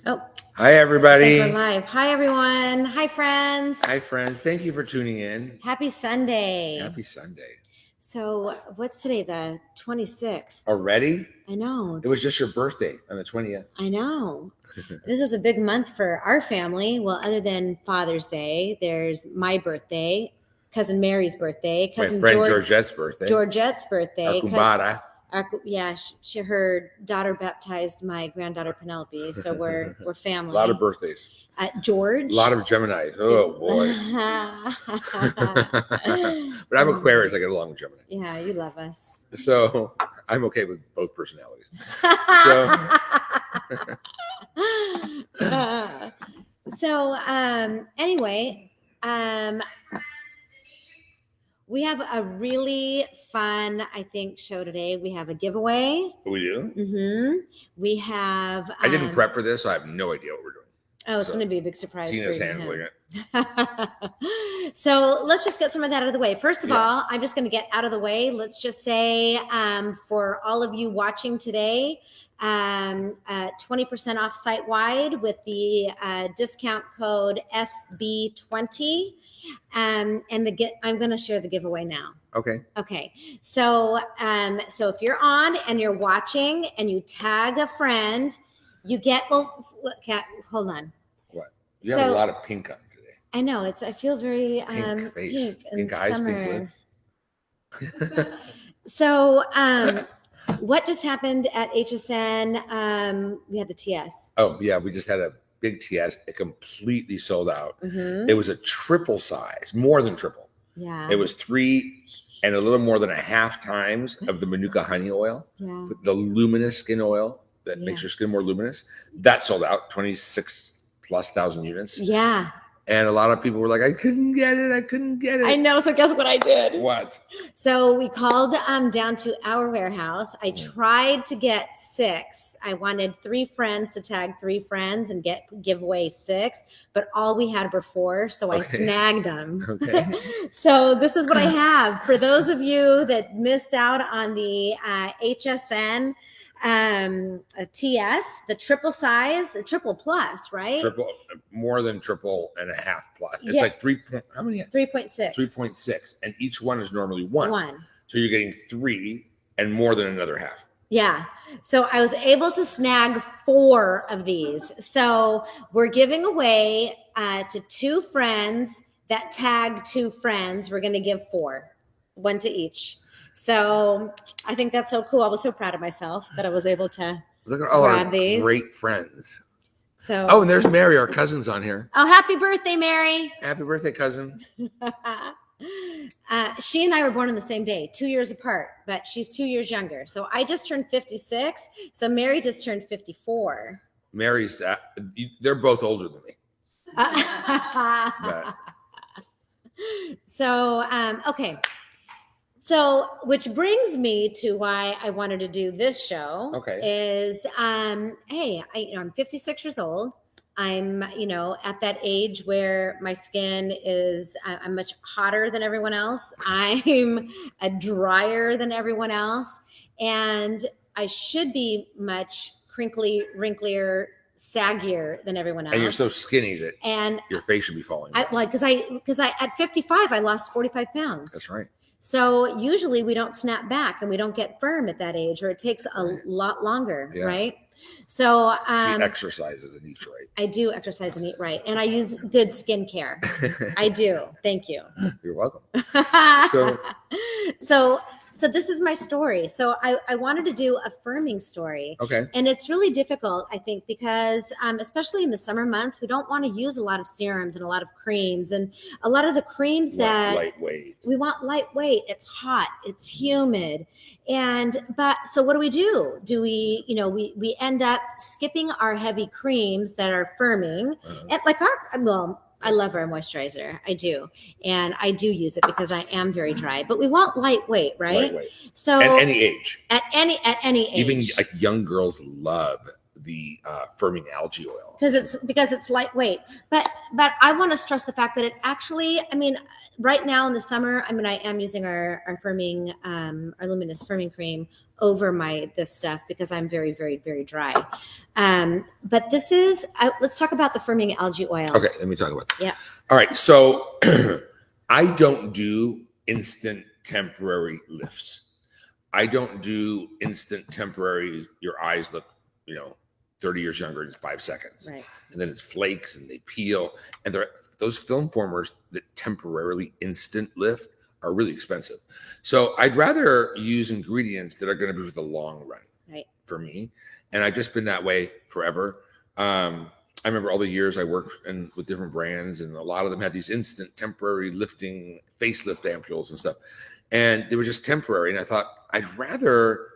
Oh, Hi, everybody. we're live. Hi, everyone. Hi, friends. Hi, friends. Thank you for tuning in. Happy Sunday. Happy Sunday. So, what's today? The 26th. Already? I know. It was just your birthday on the 20th. I know. This is a big month for our family. Well, other than Father's Day, there's my birthday, cousin Mary's birthday, My cousin friend Georgette's birthday. Georgette's birthday. Our Kubara. Her daughter baptized my granddaughter Penelope, so we're family. A lot of birthdays. George. A lot of Gemini. Oh, boy. But I'm Aquarius. I get along with Gemini. Yeah, you love us. So I'm okay with both personalities. Anyway, we have a really fun, I think, show today. We have a giveaway. We do? Mm-hmm. We have... I didn't prep for this, so I have no idea what we're doing. Oh, it's going to be a big surprise. Tina's handling it. So let's just get some of that out of the way. First of all, I'm just going to get out of the way. Let's just say for all of you watching today, 20% off site-wide with the discount code FB20. I'm going to share the giveaway now. Okay. So if you're on and you're watching and you tag a friend, you get, hold on. What? You have a lot of pink on today. I know, I feel very pink face, pink eyes, summer. Pink lips. So, what just happened at HSN? We had the TS. Oh yeah, we just had a big TS. It completely sold out. Mm-hmm. It was a triple size, more than triple. Yeah. It was 3 and a little more than a half times of the Manuka honey oil, the luminous skin oil that makes your skin more luminous. That sold out, 26,000+ units. Yeah. And a lot of people were like, I couldn't get it. I know. So guess what I did? What? So we called down to our warehouse. I tried to get 6. I wanted 3 friends to tag 3 friends and give away 6, but all we had were 4. So I snagged them. Okay. So this is what I have. For those of you that missed out on the HSN a TS, the triple size, the triple plus, right? Triple, more than triple and a half plus. It's like 3.6. 3.6, and each one is normally 1. So you're getting 3 and more than another half. Yeah. So I was able to snag 4 of these. So we're giving away to 2 friends that tag 2 friends. We're going to give 4, 1 to each. So I think that's so cool. I was so proud of myself that I was able to look at all our these. Great friends. So and there's Mary, our cousin's on here. Oh, happy birthday, Mary. Happy birthday, cousin. She and I were born on the same day, 2 years apart, but she's 2 years younger. So I just turned 56. So Mary just turned 54. Mary's, they're both older than me. So, okay. So, which brings me to why I wanted to do this show. Is, hey, I'm 56 years old. I'm, at that age where my skin is, I'm much hotter than everyone else. I'm drier than everyone else. And I should be much wrinklier, saggier than everyone else. And you're so skinny that your face should be falling down. Because at 55, I lost 45 pounds. That's right. So usually we don't snap back and we don't get firm at that age, or it takes a lot longer, right? So she exercises and eats right. I do exercise and eat right, and I use good skincare. I do. Thank you. You're welcome. So this is my story. So I wanted to do a firming story. Okay. And it's really difficult, I think, because especially in the summer months, we don't want to use a lot of serums and a lot of creams. And a lot of the creams lightweight. We want lightweight. It's hot. It's humid. But so what do? Do we, we end up skipping our heavy creams that are firming. And like I love our moisturizer. I do. And I do use it because I am very dry. But we want lightweight, right? Lightweight. So at any age. At any age. Even like young girls love the firming algae oil. Because it's lightweight. But I want to stress the fact that it actually, right now in the summer, I am using our firming, our luminous firming cream over this stuff because I'm very, very, very dry. But this is, let's talk about the firming algae oil. Okay, let me talk about that. Yeah. All right, so I don't do instant temporary lifts. I don't do instant temporary, your eyes look, 30 years younger in 5 seconds. Right. And then it flakes and they peel. And those film formers that temporarily instant lift are really expensive. So I'd rather use ingredients that are going to be for the long run, right, for me. And I've just been that way forever. I remember all the years I worked with different brands, and a lot of them had these instant temporary lifting facelift ampules and stuff. And they were just temporary. And I thought, I'd rather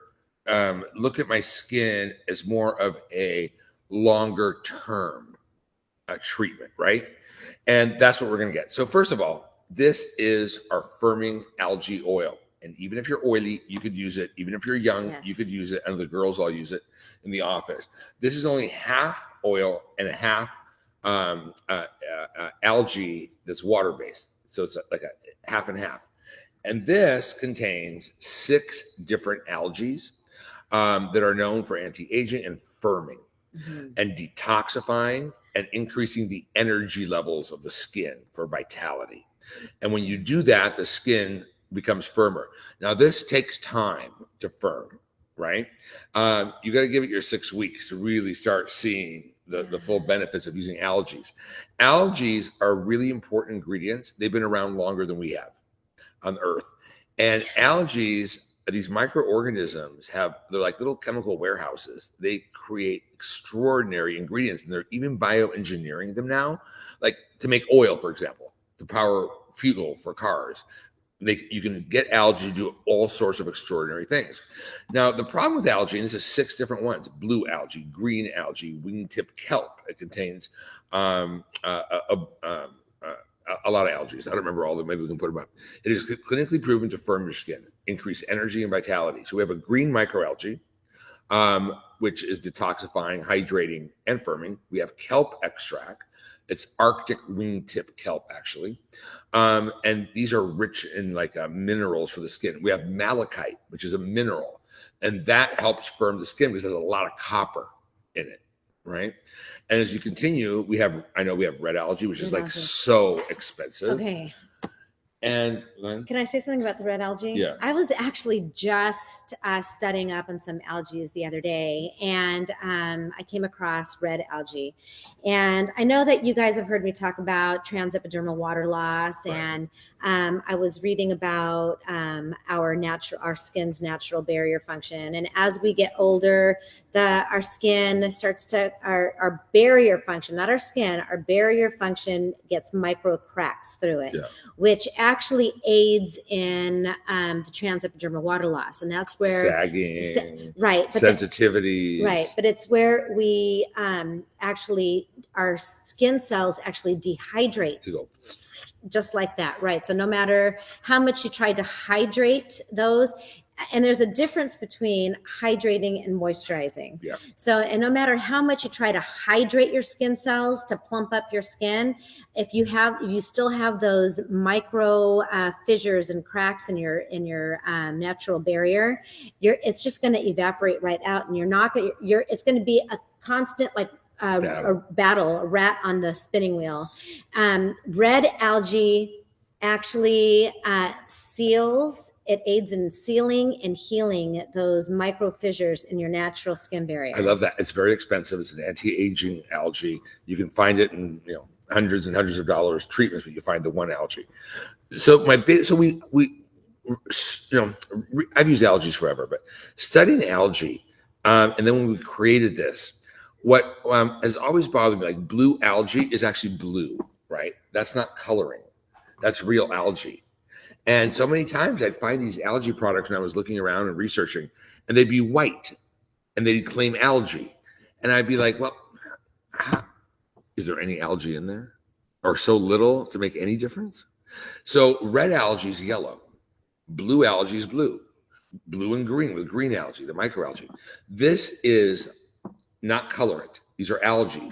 look at my skin as more of a longer term treatment, right? And that's what we're going to get. So first of all, this is our firming algae oil. And even if you're oily, you could use it. Even if you're young, yes, you could use it. And the girls all use it in the office. This is only half oil and a half algae that's water-based. So it's like a half and half. And this contains 6 different algae that are known for anti-aging and firming and detoxifying and increasing the energy levels of the skin for vitality. And when you do that, the skin becomes firmer. Now, this takes time to firm, right? You got to give it your 6 weeks to really start seeing the full benefits of using algae. Algae are really important ingredients. They've been around longer than we have on Earth. And algae, these microorganisms they're like little chemical warehouses. They create extraordinary ingredients, and they're even bioengineering them now, like to make oil, for example, to power fuel for cars. You can get algae to do all sorts of extraordinary things. Now, the problem with algae, and this is 6 different ones: blue algae, green algae, wingtip kelp. It contains a lot of algae. I don't remember all of them. Maybe we can put them up. It is clinically proven to firm your skin, increase energy and vitality. So we have a green microalgae, which is detoxifying, hydrating, and firming. We have kelp extract. It's Arctic wingtip kelp, actually. And these are rich in minerals for the skin. We have malachite, which is a mineral, and that helps firm the skin because there's a lot of copper in it, right? And as you continue, we have red algae, which is so expensive. Okay. And can I say something about the red algae? Yeah. I was actually just studying up on some algae the other day, and I came across red algae. And I know that you guys have heard me talk about transepidermal water loss, right, and I was reading about our skin's natural barrier function. And as we get older, our skin starts to, our barrier function, not our skin, our barrier function gets micro cracks through it, which actually aids in the transepidermal water loss. And that's where sagging, right, sensitivity, right. But it's where we our skin cells actually dehydrate. Just like that, right? So no matter how much you try to hydrate those, and there's a difference between hydrating and moisturizing. Yeah. So, and no matter how much you try to hydrate your skin cells to plump up your skin, if you still have those micro fissures and cracks in your natural barrier, it's just going to evaporate right out, and it's going to be a constant a rat on the spinning wheel. Red algae actually seals. It aids in sealing and healing those micro fissures in your natural skin barrier. I love that. It's very expensive. It's an anti-aging algae. You can find it in hundreds and hundreds of dollars treatments, but you find the one algae. So I've used algae forever, but studying algae, and then when we created this, what has always bothered me, like blue algae is actually blue, right? That's not coloring. That's real algae. And so many times I'd find these algae products when I was looking around and researching, and they'd be white and they'd claim algae. And I'd be like, well, is there any algae in there? Or so little to make any difference? So red algae is yellow. Blue algae is blue. Blue and green with green algae, the microalgae. This is not colorant. These are algae.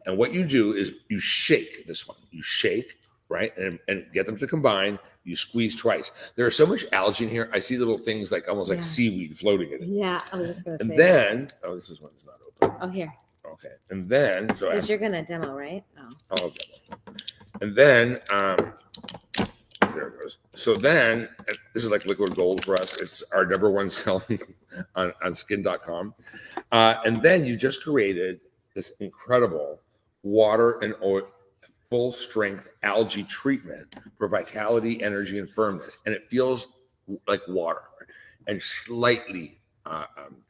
And what you do is you shake this one. You shake, right? And get them to combine. You squeeze twice. There are so much algae in here. I see little things like almost like seaweed floating in it. Yeah, I was just going to say. And then, this is one that's not open. Oh, here. Okay. And then, because you're going to demo, right? Oh. I'll demo. And then, there it goes. So then, this is like liquid gold for us. It's our #1 selling on skin.com. And then you just created this incredible water and oil, full strength algae treatment for vitality, energy, and firmness. And it feels like water and slightly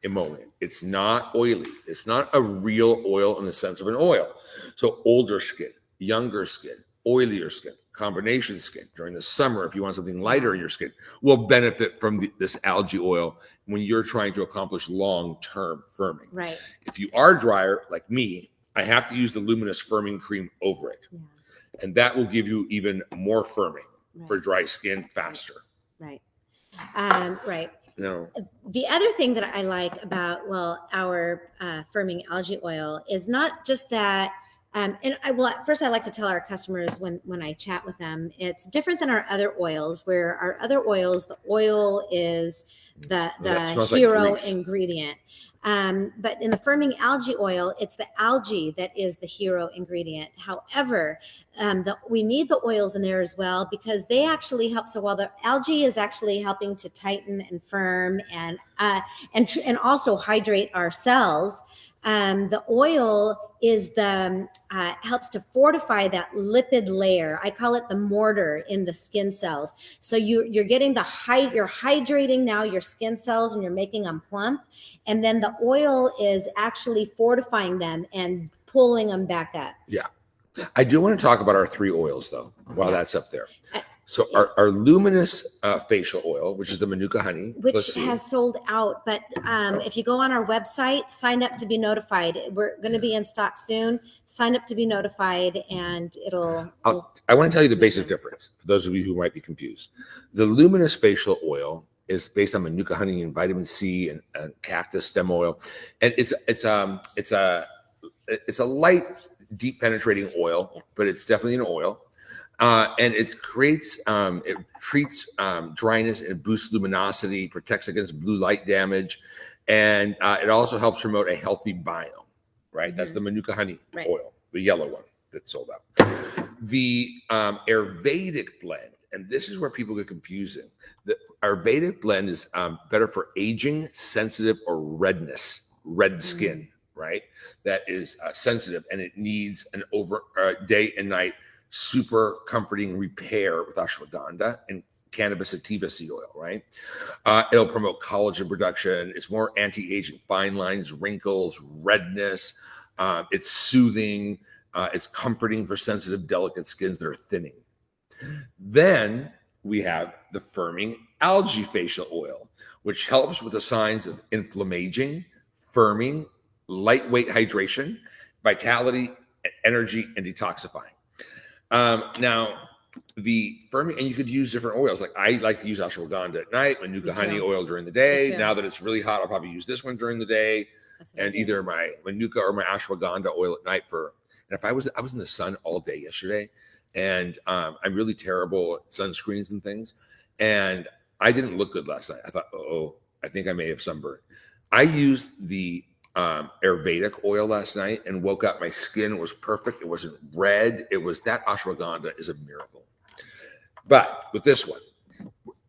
emollient. It's not oily. It's not a real oil in the sense of an oil. So older skin, younger skin, oilier skin, combination skin during the summer, if you want something lighter in your skin, will benefit from this algae oil when you're trying to accomplish long-term firming. Right. If you are drier like me, I have to use the luminous firming cream over it. Yeah. And that will give you even more firming for dry skin faster. Right. Right. No. The other thing that I like about, our firming algae oil is not just that. First, I like to tell our customers when I chat with them, it's different than our other oils, where our other oils, the oil is the hero ingredient. But in the firming algae oil, it's the algae that is the hero ingredient. However, we need the oils in there as well because they actually help. So while the algae is actually helping to tighten and firm and also hydrate our cells, the oil is helps to fortify that lipid layer. I call it the mortar in the skin cells. So you're getting you're hydrating now your skin cells and you're making them plump. And then the oil is actually fortifying them and pulling them back up. Yeah. I do want to talk about our 3 oils though, while that's up there. So our luminous facial oil, which is the Manuka honey, which has sold out. But if you go on our website, sign up to be notified. We're going to be in stock soon. Sign up to be notified, and I want to tell you the basic difference for those of you who might be confused. The luminous facial oil is based on Manuka honey and vitamin C and cactus stem oil, and it's a light, deep penetrating oil, but it's definitely an oil. And it treats dryness and boosts luminosity, protects against blue light damage, and it also helps promote a healthy biome, right? Mm-hmm. That's the Manuka honey oil, the yellow one that's sold out. The Ayurvedic blend, and this is where people get confusing. The Ayurvedic blend is better for aging, sensitive, or red skin, right? That is sensitive, and it needs an day and night super comforting repair with ashwagandha and cannabis sativa seed oil, right? It'll promote collagen production. It's more anti-aging, fine lines, wrinkles, redness. It's soothing. It's comforting for sensitive, delicate skins that are thinning. Then we have the firming algae facial oil, which helps with the signs of inflammaging, firming, lightweight hydration, vitality, energy, and detoxifying. Now, the firming, and you could use different oils. Like I like to use ashwagandha at night, Manuka honey oil during the day. Now that it's really hot, I'll probably use this one during the day, and either my Manuka or my ashwagandha oil at night for. And if I was in the sun all day yesterday, and I'm really terrible at sunscreens and things, and I didn't look good last night. I thought, I think I may have sunburned. I used the Ayurvedic oil last night and woke up. My skin was perfect. It wasn't red. It was that ashwagandha is a miracle. But with this one,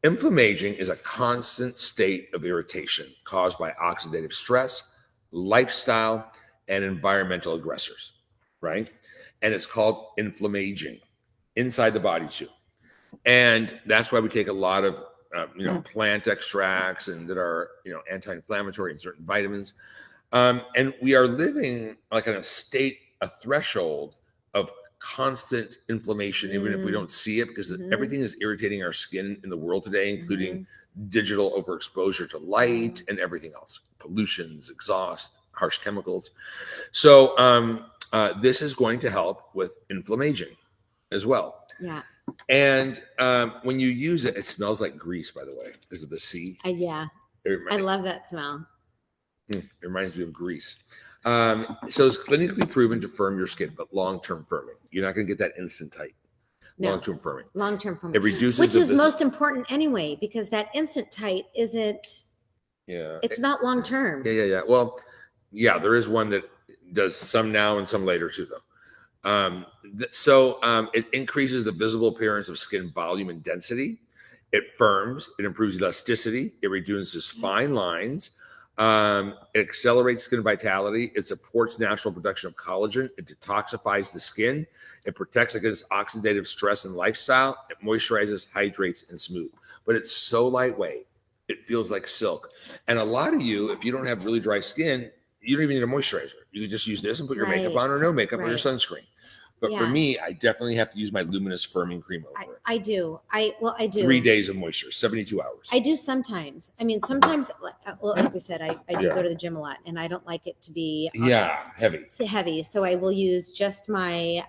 inflammaging is a constant state of irritation caused by oxidative stress, lifestyle, and environmental aggressors, right? And it's called inflammaging inside the body too. And that's why we take a lot of plant extracts and that are anti-inflammatory and certain vitamins. And we are living like in a threshold of constant inflammation, even if we don't see it, because everything is irritating our skin in the world today, including digital overexposure to light and everything else, pollutions, exhaust, harsh chemicals. So this is going to help with inflammaging as well. Yeah. And when you use it, it smells like grease, by the way, because of the C. Yeah. I love that smell. It reminds me of grease. So it's clinically proven to firm your skin, but long-term firming. You're not going to get that instant tight. long-term firming. Long-term firming. It reduces which is most important anyway, because that instant tight isn't. Yeah. It's not long-term. Yeah. Well, yeah, there is one that does some now and some later too, though. It increases the visible appearance of skin volume and density. It firms. It improves elasticity. It reduces fine lines. It accelerates skin vitality. It supports natural production of collagen. It detoxifies the skin. It protects against oxidative stress and lifestyle. It moisturizes, hydrates, and smooth. But it's so lightweight. It feels like silk. And a lot of you, if you don't have really dry skin, you don't even need a moisturizer. You can just use this and put your makeup on, or no makeup, or your sunscreen. But for me, I definitely have to use my luminous firming cream over it. I do. I do. 3 days of moisture, 72 hours. I do sometimes. I mean, sometimes, like we said, I do go to the gym a lot, and I don't like it to be heavy. Heavy. So I will use just my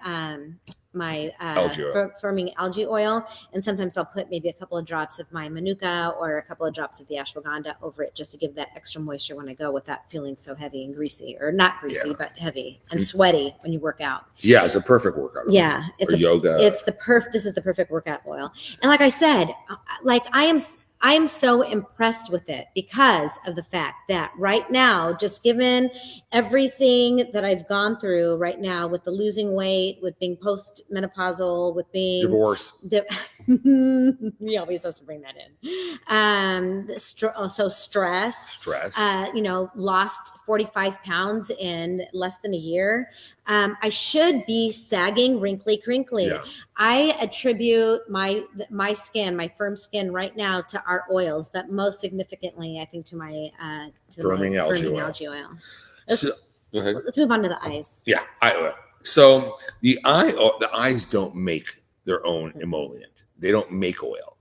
firming algae oil, and sometimes I'll put maybe a couple of drops of my manuka or a couple of drops of the ashwagandha over it, just to give that extra moisture when I go, without feeling so heavy and greasy, or not greasy, but heavy and sweaty when you work out. Yeah, it's a perfect workout. Yeah, yoga. This is the perfect workout oil. And like I said, I am so impressed with it because of the fact that right now, just given everything that I've gone through right now, with the losing weight, with being postmenopausal, with being divorce. He always has to bring that in. Also stress. Lost 45 pounds in less than a year. I should be sagging, wrinkly, crinkly. Yeah. I attribute my skin, my firm skin right now, to our oils, but most significantly, I think, to my firming algae oil. Go ahead. Let's move on to the eyes. Yeah, eye oil. So the eyes don't make their own emollient. They don't make oil.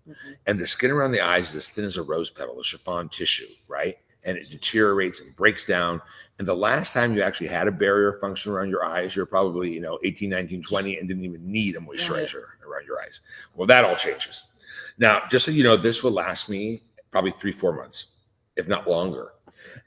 And the skin around the eyes is as thin as a rose petal, a chiffon tissue, right? And it deteriorates and breaks down. And the last time you actually had a barrier function around your eyes, you're probably, 18, 19, 20, and didn't even need a moisturizer around your eyes. Well, that all changes. Now, just so you know, this will last me probably 3-4 months, if not longer,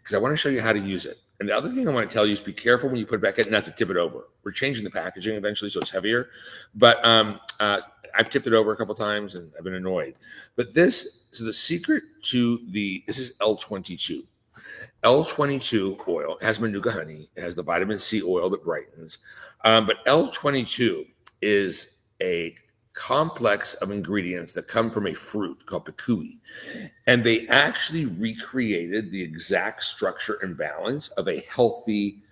because I want to show you how to use it. And the other thing I want to tell you is be careful when you put it back in, not to tip it over. We're changing the packaging eventually, so it's heavier. But I've tipped it over a couple of times, and I've been annoyed. But so the secret to this is L22. L22 oil has manuka honey. It has the vitamin C oil that brightens. But L22 is a complex of ingredients that come from a fruit called picui. And they actually recreated the exact structure and balance of a healthy,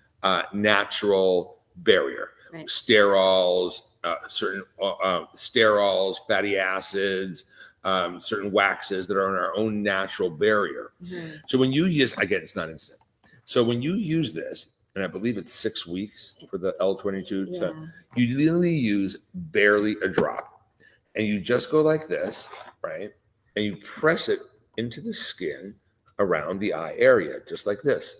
natural barrier. Right. Sterols, certain sterols, fatty acids, certain waxes that are in our own natural barrier. Mm-hmm. So when you use, again, it's not instant. So when you use this, and I believe it's 6 weeks for the L22, you literally use barely a drop. And you just go like this, right? And you press it into the skin around the eye area, just like this.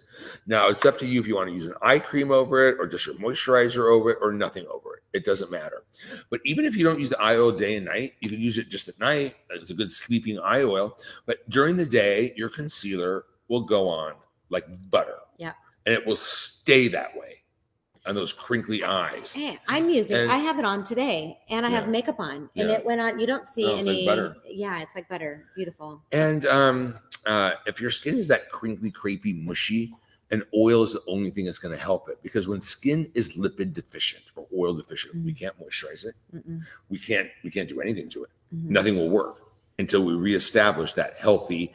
Now, it's up to you if you want to use an eye cream over it, or just your moisturizer over it, or nothing over it. It doesn't matter. But even if you don't use the eye oil day and night, you can use it just at night. It's a good sleeping eye oil. But during the day, your concealer will go on like butter. Yeah. And it will stay that way on those crinkly eyes. Hey, I have it on today, and I have makeup on, and it went on. You don't see any. Like butter. Yeah, it's like butter. Beautiful. And if your skin is that crinkly, crepey, mushy, and oil is the only thing that's going to help it, because when skin is lipid deficient or oil deficient, we can't moisturize it. We can't do anything to it. Nothing will work until we reestablish that healthy,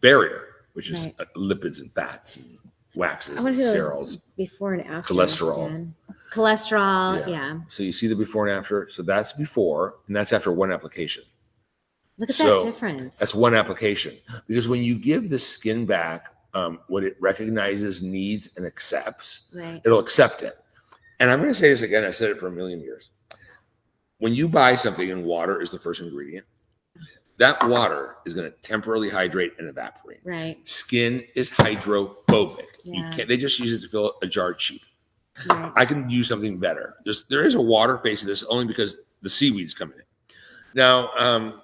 barrier, which is lipids and fats and waxes and sterols. Before and after. Cholesterol. Yeah. So you see the before and after. So that's before, and that's after one application. Look at that difference. That's one application. Because when you give the skin back what it recognizes, needs, and accepts, it'll accept it. And I'm going to say this again. I've said it for a million years. When you buy something and water is the first ingredient, that water is going to temporarily hydrate and evaporate. Right. Skin is hydrophobic. Yeah. They just use it to fill a jar cheap. Right. I can use something better. There is a water face of this only because the seaweed's coming in. Now,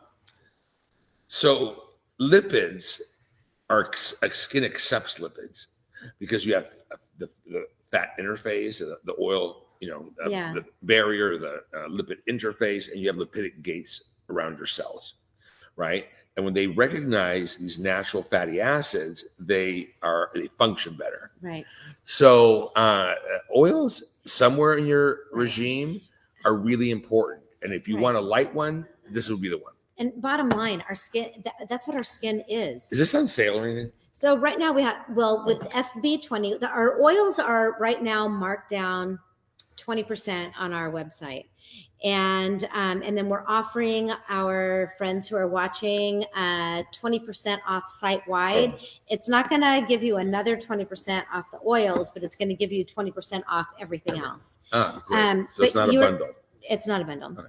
so lipids skin accepts lipids because you have the fat interface, the oil the barrier, the lipid interface, and you have lipidic gates around your cells, right? And when they recognize these natural fatty acids, they function better. Right. So oils somewhere in your regime are really important. And if you want a light one, this would be the one. And bottom line, our skin, that's what our skin is. Is this on sale or anything? So right now we have, with FB20, our oils are right now marked down 20% on our website. And then we're offering our friends who are watching 20% off site-wide. It's not going to give you another 20% off the oils, but it's going to give you 20% off everything else. Great. So it's not a bundle. It's not a bundle. Okay.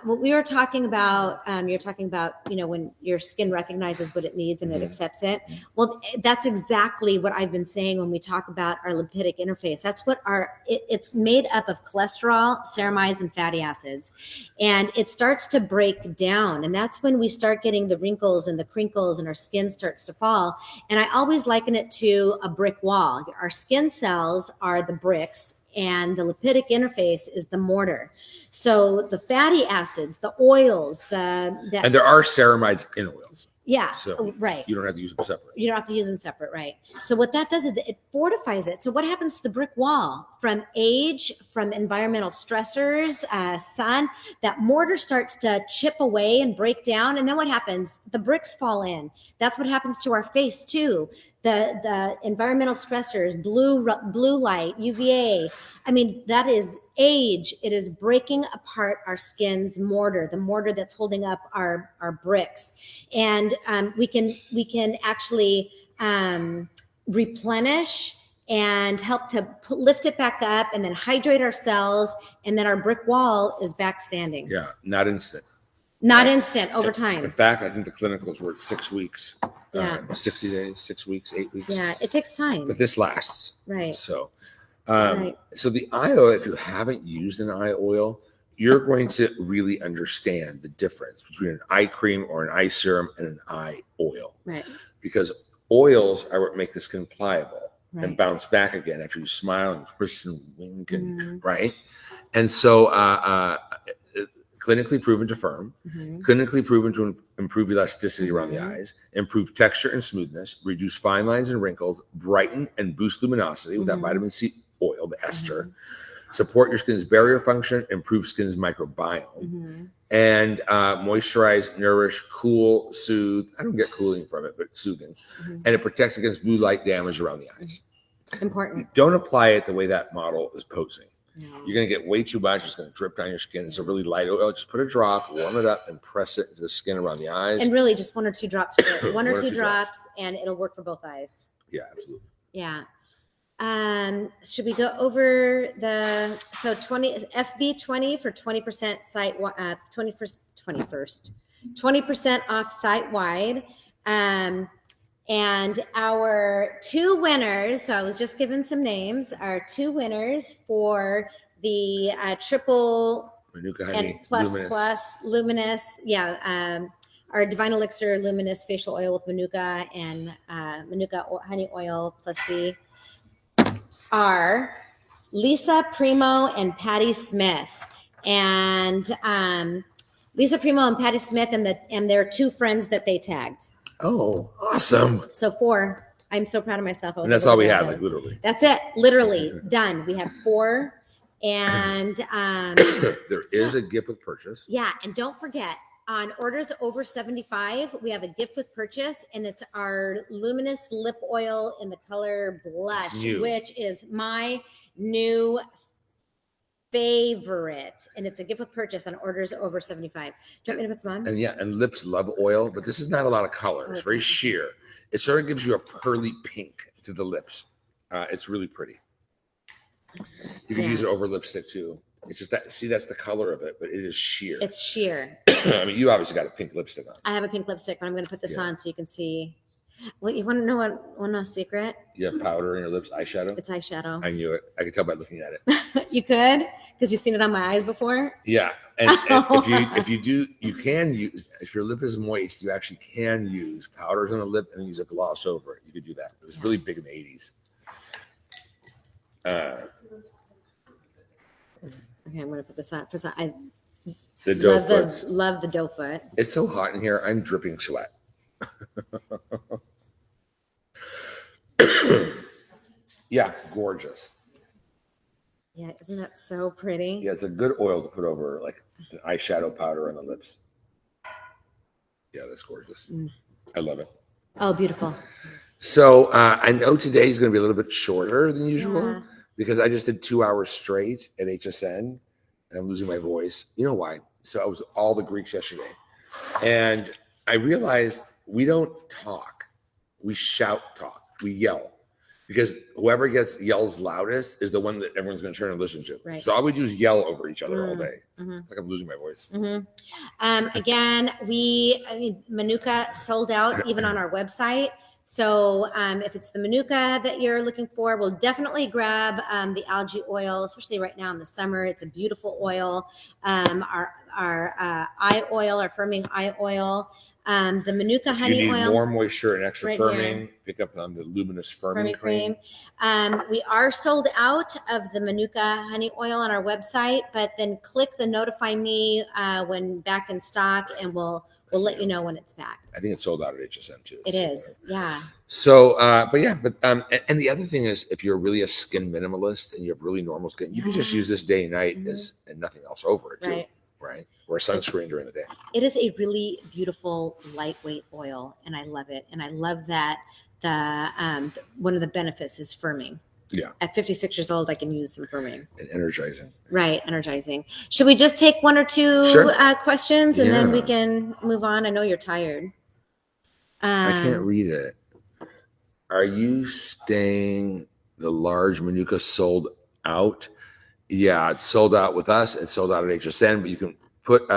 What we were talking about, you're talking about, when your skin recognizes what it needs and it accepts it. Well, that's exactly what I've been saying when we talk about our lipidic interface. That's what it's made up of cholesterol, ceramides, and fatty acids. And it starts to break down. And that's when we start getting the wrinkles and the crinkles and our skin starts to fall. And I always liken it to a brick wall. Our skin cells are the bricks, and the lipidic interface is the mortar. So the fatty acids, the oils, and there are ceramides in oils. Yeah, so right. You don't have to use them separate. You don't have to use them separate, right? So what that does is it fortifies it. So what happens to the brick wall? From age, from environmental stressors, sun, that mortar starts to chip away and break down. And then what happens? The bricks fall in. That's what happens to our face too. The environmental stressors, blue light, UVA. I mean, that is age. It is breaking apart our skin's mortar, the mortar that's holding up our bricks. And we can actually replenish and help to lift it back up and then hydrate our cells. And then our brick wall is back standing. Yeah, not instant. Not instant, over time. In fact, I think the clinicals were 6 weeks. 60 days, 6 weeks, 8 weeks. Yeah, it takes time. But this lasts. Right. So, so the eye oil, if you haven't used an eye oil, you're going to really understand the difference between an eye cream or an eye serum and an eye oil. Right. Because oils are what make the skin pliable and bounce back again after you smile and twist and wink and right. And so, clinically proven to firm, clinically proven to improve elasticity around the eyes, improve texture and smoothness, reduce fine lines and wrinkles, brighten and boost luminosity with that vitamin C oil, the ester, support your skin's barrier function, improve skin's microbiome, and moisturize, nourish, cool, soothe. I don't get cooling from it, but soothing. And it protects against blue light damage around the eyes. Important. Don't apply it the way that model is posing. No. You're going to get way too much. It's going to drip down your skin. It's a really light oil. Just put a drop, warm it up, and press it into the skin around the eyes. And really just 1 or 2 drops. One or two drops, and it'll work for both eyes. Yeah, absolutely. Yeah. Should we go over the FB20 for 20% site 20% off site wide. And our 2 winners, so I was just given some names, our 2 winners for the triple Manuka and honey, plus luminous. Our Divine Elixir Luminous Facial Oil with Manuka and Manuka Honey Oil plus C are Lisa Primo and Patty Smith. And Lisa Primo and Patty Smith and their 2 friends that they tagged. Oh, awesome. So 4. I'm so proud of myself. And that's all we have, like literally. That's it. Literally done. We have 4. And there is a gift with purchase. Yeah. And don't forget, on orders over 75, we have a gift with purchase, and it's our luminous lip oil in the color blush, which is my new favorite, and it's a gift with purchase on orders over 75. Do you want me to put some on? And and lips love oil, but this is not a lot of color. It's very sheer. It sort of gives you a pearly pink to the lips. It's really pretty. You can use it over lipstick too. It's just that, that's the color of it, but it is sheer. It's sheer. I mean, you obviously got a pink lipstick on. I have a pink lipstick, but I'm going to put this on so you can see. Well, you want to know a secret? You have powder in your lips, eyeshadow? It's eyeshadow. I knew it. I could tell by looking at it. You could? Because you've seen it on my eyes before? Yeah. And if you do, you can use, if your lip is moist, you actually can use powders on the lip and use a gloss over it. You could do that. It was really big in the 80s. Okay, I'm gonna put this on. First, I The dough love the dough foot. It's so hot in here. I'm dripping sweat. Yeah, gorgeous. Yeah, isn't that so pretty? Yeah, it's a good oil to put over like an eyeshadow powder on the lips. Yeah, that's gorgeous. I love it. Oh, beautiful. So I know today's going to be a little bit shorter than usual because I just did 2 hours straight at HSN and I'm losing my voice. You know why? So I was all the Greeks yesterday. And I realized we don't talk. We shout talk. We yell. Because whoever yells loudest is the one that everyone's going to turn and listen to. Right. So all we do is yell over each other all day. Like I'm losing my voice. Again, Manuka sold out even on our website. So if it's the Manuka that you're looking for, we'll definitely grab the algae oil, especially right now in the summer. It's a beautiful oil. Our eye oil, our firming eye oil. The Manuka honey oil. If you need more moisture and extra firming, pick up on the luminous firming cream. We are sold out of the Manuka honey oil on our website, but then click the notify me when back in stock, and we'll let you know when it's back. I think it's sold out at HSN too. It is, yeah. So, and the other thing is, if you're really a skin minimalist and you have really normal skin, you can just use this day and night and nothing else over it too. Right? Or sunscreen during the day. It is a really beautiful, lightweight oil, and I love it. And I love that one of the benefits is firming. Yeah. At 56 years old, I can use some firming. And energizing. Right, energizing. Should we just take one or two questions and then we can move on? I know you're tired. I can't read it. Are you saying the large Manuka sold out? Yeah, it's sold out with us. It's sold out at HSN, but you can put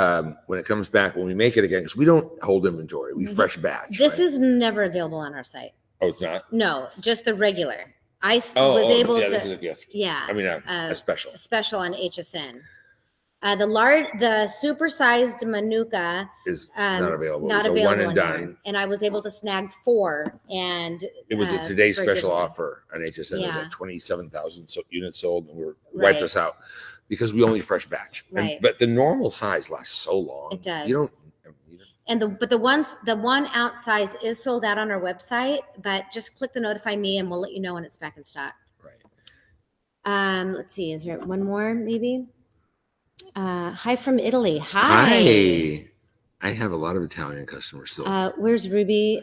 when it comes back, when we make it again, because we don't hold inventory. We fresh batch. This is never available on our site. Oh, it's not? No, just the regular. I was able to. This is a gift. Yeah. I mean, a special. A special on HSN. The supersized Manuka is not available. Not it's available. A one and done. And I was able to snag 4, and it was a today's special offer on HSN. It was like 27,000 units sold, and we wiped us out because we only fresh batch. Right. But the normal size lasts so long. It does. You don't. And the 1 ounce size is sold out on our website, but just click the notify me and we'll let you know when it's back in stock. Right. Let's see. Is there one more maybe? Hi from Italy. Hi. I have a lot of Italian customers still. Where's Ruby?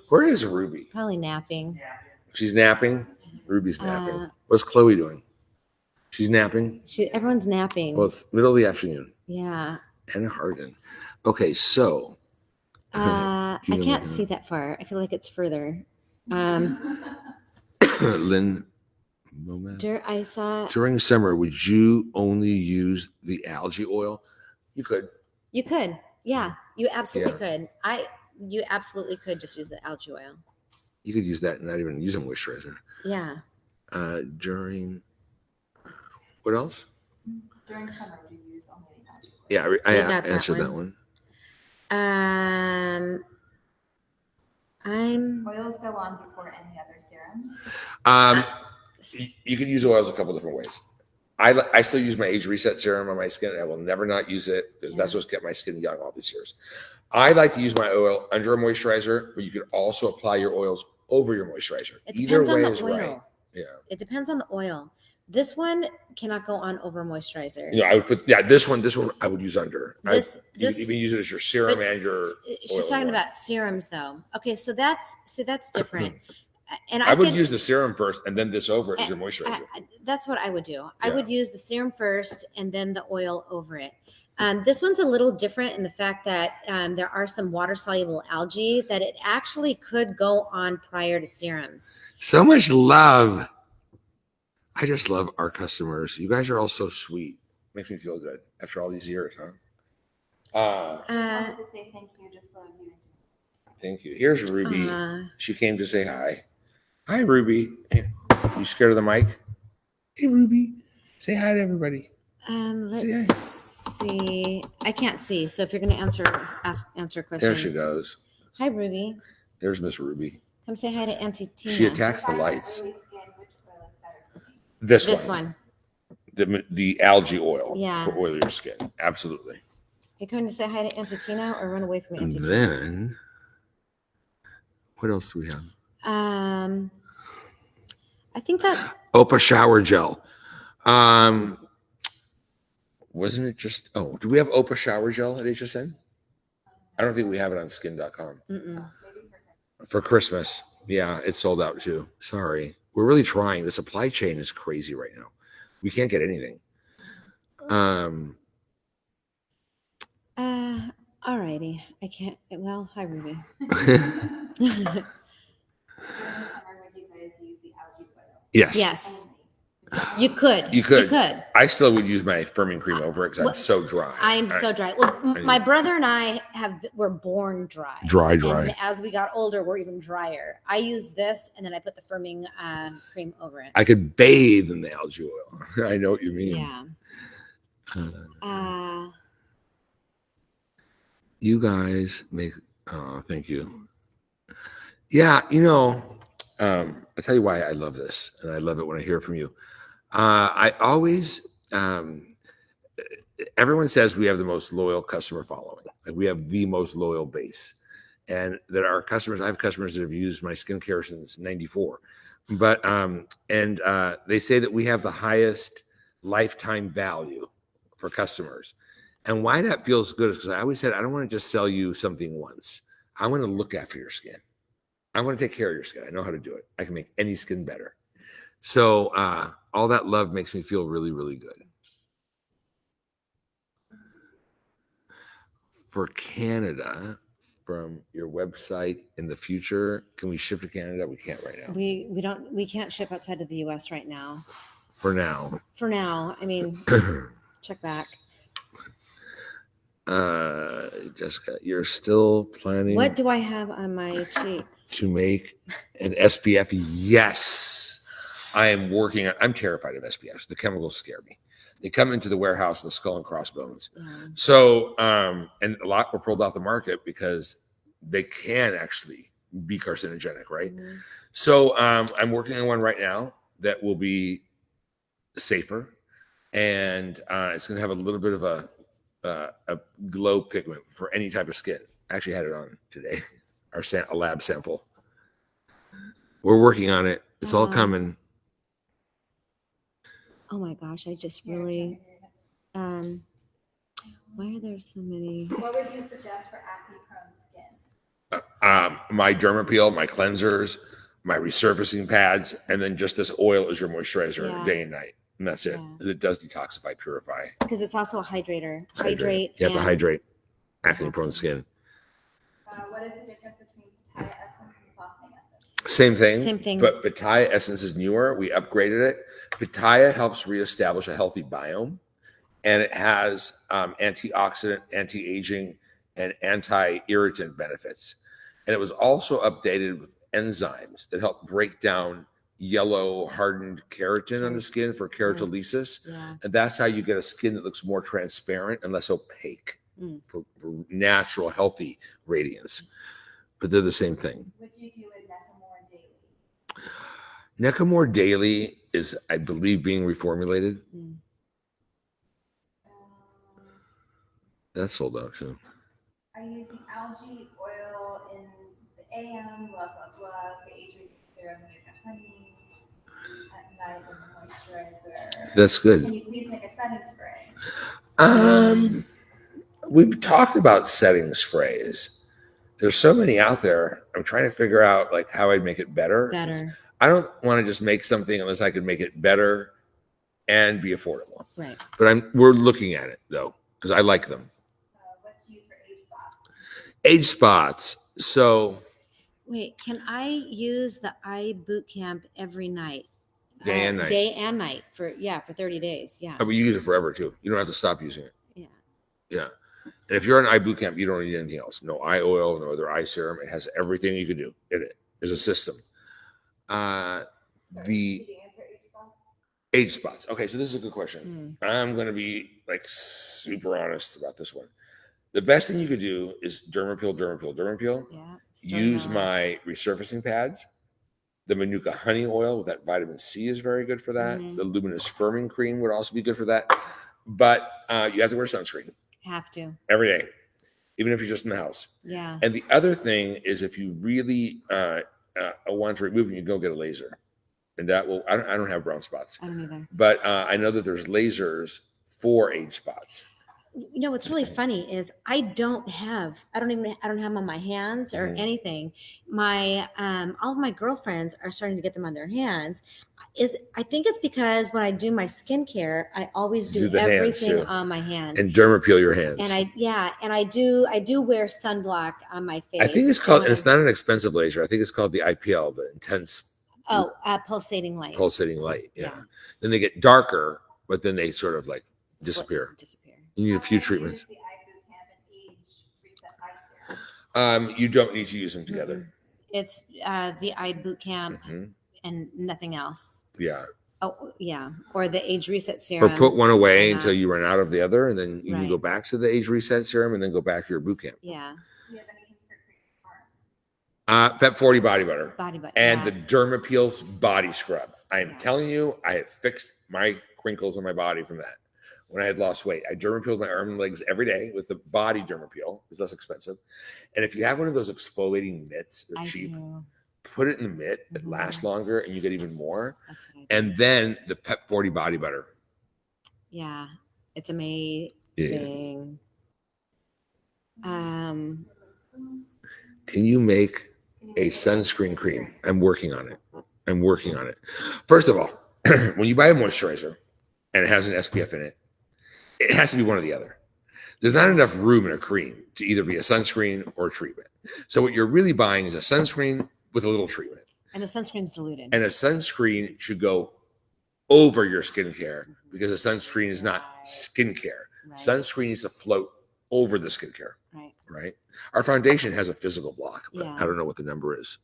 Where is Ruby? Probably napping. She's napping. Ruby's napping. What's Chloe doing? She's napping. Everyone's napping. Well, it's middle of the afternoon. Yeah. Anna Hardin. Okay, so. I can't see that far. I feel like it's further. Lynn. I saw. During summer, would you only use the algae oil? You could. You could. Yeah, you absolutely could. You absolutely could just use the algae oil. You could use that and not even use a moisturizer. Yeah. During. What else? During summer, do you use only the algae oil? Yeah, I answered that one. Oils go on before any other serums. You can use oils a couple different ways. I still use my age reset serum on my skin. I will never not use it because that's what's kept my skin young all these years. I like to use my oil under a moisturizer, but you can also apply your oils over your moisturizer. Either way is right. Yeah. It depends on the oil. This one cannot go on over moisturizer. I would put this one I would use under. You can even use it as your serum and your. She's talking about serums though. Okay, so that's different. And I would use the serum first and then this over it as your moisturizer. That's what I would do. I would use the serum first and then the oil over it. This one's a little different in the fact that there are some water-soluble algae that it actually could go on prior to serums. So much love. I just love our customers. You guys are all so sweet. Makes me feel good after all these years, huh? Just wanted to say thank you. Just love you. Thank you. Here's Ruby. She came to say hi. Hi, Ruby. You scared of the mic? Hey, Ruby. Say hi to everybody. Let's see. I can't see. So if you're going to answer a question. There she goes. Hi, Ruby. There's Miss Ruby. Come say hi to Auntie Tina. She attacks the lights. This one. the algae oil Yeah. for oilier skin. Absolutely. You're going to say hi to Auntie Tina or run away from Auntie And Tina? then, what else do we have? I think that Opa shower gel. Wasn't it just? Oh, do we have Opa shower gel at HSN? I don't think we have it on skin.com. For Christmas. Yeah, it's sold out too. Sorry. We're really trying. The supply chain is crazy right now. We can't get anything. all righty. I can't. Well, hi, Ruby. During the summer, would you guys use the algae oil? Yes. Yes. You could. You could. I still would use my firming cream over it because I'm so dry. I'm so dry. Well, my brother and I were born dry. Dry. And as we got older, we're even drier. I use this, and then I put the firming cream over it. I could bathe in the algae oil. I know what you mean. Yeah. You guys make. Oh, thank you. Yeah, I'll tell you why I love this, and I love it when I hear from you. I always, everyone says we have the most loyal customer following. Like we have the most loyal base, and that our customers. I have customers that have used my skincare since '94, but they say that we have the highest lifetime value for customers. And why that feels good is because I always said I don't want to just sell you something once. I want to look after your skin. I want to take care of your skin. I know how to do it. I can make any skin better. So all that love makes me feel really, really good. For Canada, from your website in the future, can we ship to Canada? We can't right now. We can't ship outside of the US right now. For now. I mean, check back. Jessica, you're still planning. What do I have on my cheeks? To make an SPF? Yes. I am working on. I'm terrified of SPFs. The chemicals scare me. They come into the warehouse with skull and crossbones. Yeah. So, and a lot were pulled off the market because they can actually be carcinogenic, right? Mm-hmm. So, I'm working on one right now that will be safer, and it's going to have a little bit of a glow pigment for any type of skin. I actually had it on today, a lab sample. We're working on it. It's all coming. Oh my gosh, I just really, why are there so many? What would you suggest for acne prone skin? My Dermapeel, my cleansers, my resurfacing pads, and then just this oil is your moisturizer day and night. And that's it. Yeah. It does detoxify, purify. Because it's also a hydrator. Hydrate. You have to hydrate acne prone skin. What is the difference between Pitaya essence and softening essence? Same thing. But Pitaya essence is newer. We upgraded it. Pitaya helps reestablish a healthy biome, and it has antioxidant, anti-aging, and anti-irritant benefits. And it was also updated with enzymes that help break down yellow hardened keratin on the skin for keratolysis. Yeah. And that's how you get a skin that looks more transparent and less opaque for natural, healthy radiance. But they're the same thing. Would you do a Necamore daily? Necamore daily is, I believe, being reformulated. That's sold out too. Are you using algae oil in the AM, blah, blah, blah, the age serum, the honey, at night in the moisturizer? That's good. Can you please make a setting spray? We've talked about setting sprays. There's so many out there. I'm trying to figure out like how I'd make it better. I don't want to just make something unless I could make it better and be affordable. Right. But we're looking at it though, because I like them. What to use for age spots? Age spots. So. Wait, can I use the eye boot camp every night? Day and night. Day and night for 30 days. Yeah. But you use it forever too. You don't have to stop using it. Yeah. Yeah. And if you're on eye boot camp, you don't need anything else. No eye oil, no other eye serum. It has everything you could do in it. There's a system. The age spots. Okay, so this is a good question. I'm going to be like super honest about this one. The best thing you could do is Dermapeel. Yeah. Use my resurfacing pads. The Manuka honey oil with that vitamin C is very good for that. The luminous firming cream would also be good for that. But you have to wear sunscreen. Have to. Every day, even if you're just in the house. Yeah. And the other thing is if you really want to remove it, you go get a laser. And that will, I don't have brown spots. I don't either. But I know that there's lasers for age spots. You know, what's really funny is I don't have them on my hands or anything. My all of my girlfriends are starting to get them on their hands. I think it's because when I do my skincare, I always do everything on my hands. And dermapeel your hands. And I do wear sunblock on my face. I think it's called, and it's not an expensive laser. I think it's called the IPL, the intense pulsating light. Pulsating light, yeah. Then they get darker, but then they sort of like disappear. You need a few treatments. You don't need to use them together. It's the eye boot camp and nothing else. Yeah. Oh, yeah. Or the age reset serum. Or put one away until you run out of the other, and then you can go back to the age reset serum and then go back to your boot camp. Yeah. Pep 40 body butter. Body butter. And the Dermapeel's body scrub. I am telling you, I had fixed my crinkles on my body from that. When I had lost weight, I dermapeeled my arm and legs every day with the body dermapeel. It's less expensive. And if you have one of those exfoliating mitts, they're cheap. Put it in the mitt. It lasts longer, and you get even more. And then the Pep 40 body butter. Yeah, it's amazing. Can you make a sunscreen cream? I'm working on it. First of all, when you buy a moisturizer and it has an SPF in it, it has to be one or the other. There's not enough room in a cream to either be a sunscreen or a treatment. So what you're really buying is a sunscreen with a little treatment. And the sunscreen's diluted. And a sunscreen should go over your skincare because a sunscreen is not skincare. Right. Sunscreen needs to float over the skincare. Right. Our foundation has a physical block, but I don't know what the number is.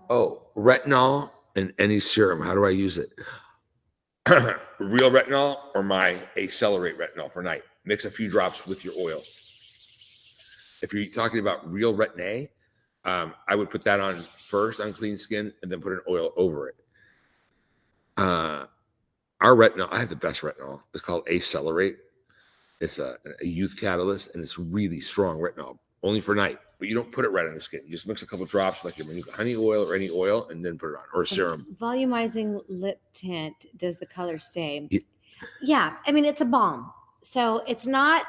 Retinol in any serum. How do I use it? Real retinol or my Accelerate retinol for night. Mix a few drops with your oil. If you're talking about real retin-A, I would put that on first on clean skin and then put an oil over it. Our retinol, I have the best retinol. It's called Accelerate. It's a youth catalyst, and it's really strong retinol, only for night. But you don't put it right on the skin. You just mix a couple drops, like your Manuka honey oil or any oil, and then put it on, or a serum. Volumizing lip tint, does the color stay? Yeah, I mean, it's a balm. So it's not,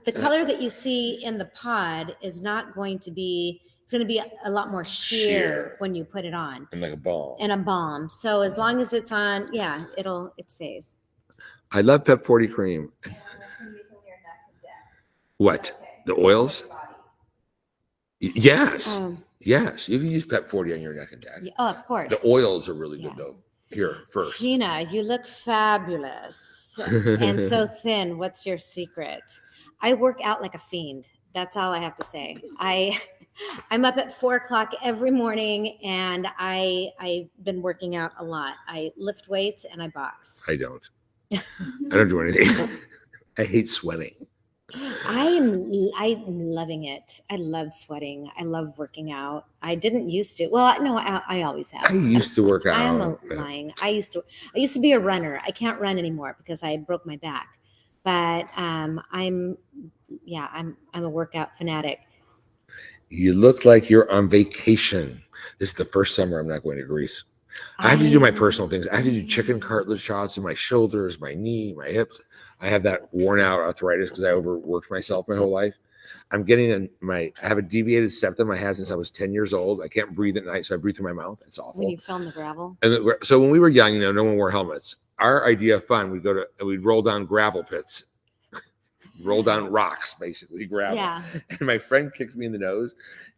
the color that you see in the pod is not going to be, it's going to be a lot more sheer when you put it on. And like a balm. And a balm. So as long as it's on, it stays. I love Pep 40 cream. What? The oils? Yes. Yes. You can use Pep 40 on your neck and neck. Oh, of course. The oils are really good, though. Here, first. Tina, you look fabulous and so thin. What's your secret? I work out like a fiend. That's all I have to say. I'm up at 4:00 every morning, and I've been working out a lot. I lift weights and I box. I don't. I don't do anything. I hate sweating. I'm loving it. I love sweating. I love working out. I didn't used to. Well, no, I always have. I used to work out. I'm lying. I used to be a runner. I can't run anymore because I broke my back. But I'm a workout fanatic. You look like you're on vacation. This is the first summer I'm not going to Greece. I have to do my personal things. I have to do chicken cartilage shots in my shoulders, my knee, my hips. I have that worn out arthritis because I overworked myself my whole life. I have a deviated septum I had since I was 10 years old. I can't breathe at night, so I breathe through my mouth. It's awful. When you fell in the gravel? And so when we were young, no one wore helmets. Our idea of fun, we'd roll down gravel pits. Roll down rocks, basically, gravel. Yeah. And my friend kicked me in the nose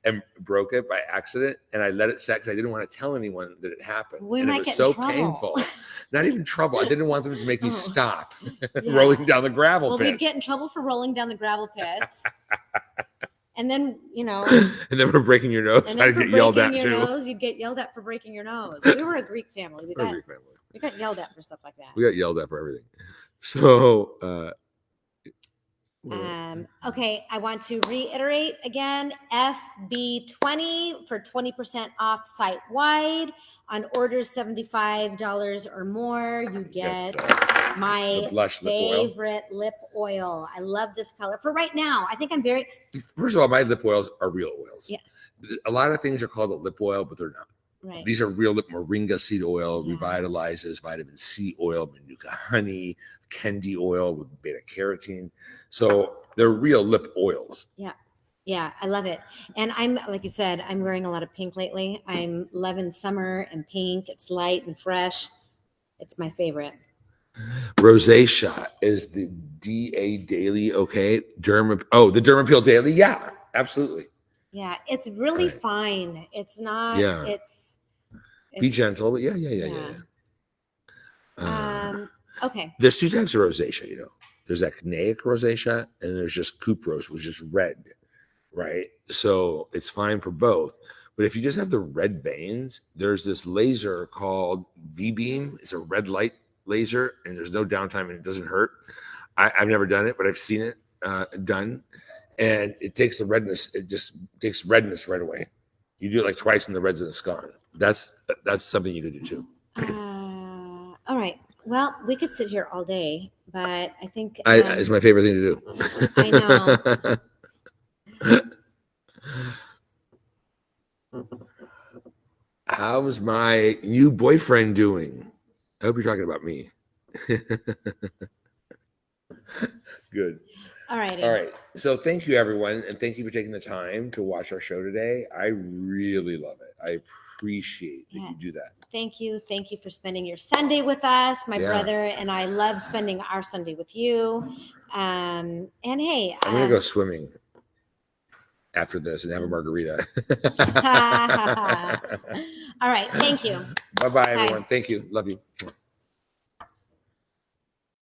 and broke it by accident. And I let it set because I didn't want to tell anyone that it happened. And it was so painful. Not even trouble. I didn't want them to make me stop rolling down the gravel pits. We'd get in trouble for rolling down the gravel pits. And then, And then for breaking your nose, I'd get yelled at too. You'd get yelled at for breaking your nose. We were a Greek family. We got yelled at for stuff like that. We got yelled at for everything. So, Okay, I want to reiterate again, FB20 for 20% off site-wide. On orders $75 or more, you get my favorite lip oil. I love this color. For right now, I think I'm very... First of all, my lip oils are real oils. Yeah. A lot of things are called a lip oil, but they're not. Right. These are real lip. Moringa seed oil revitalizes, vitamin C oil, manuka honey, kendi oil with beta carotene. So they're real lip oils. Yeah. Yeah, I love it. And I'm, like you said, I'm wearing a lot of pink lately. I'm loving summer and pink. It's light and fresh. It's my favorite. Rosacea is the DA Daily, okay? the Dermapeel Daily. Yeah, absolutely. Yeah, it's really fine. It's not, it's be gentle, but yeah. Okay. There's two types of rosacea, you know. There's acneic rosacea and there's just cupros, which is red, right? So it's fine for both. But if you just have the red veins, there's this laser called V-beam. It's a red light laser and there's no downtime and it doesn't hurt. I've never done it, but I've seen it done. And it takes the redness, it just takes redness right away. You do it like twice and the redness is gone. That's something you could do too. All right. Well, we could sit here all day, but I think it's my favorite thing to do. I know. How's my new boyfriend doing? I hope you're talking about me. Good. All right. All right. So thank you, everyone. And thank you for taking the time to watch our show today. I really love it. I appreciate that you do that. Thank you. Thank you for spending your Sunday with us. My brother and I love spending our Sunday with you. And hey, I'm going to go swimming after this and have a margarita. All right. Thank you. Bye-bye, everyone. Thank you. Love you.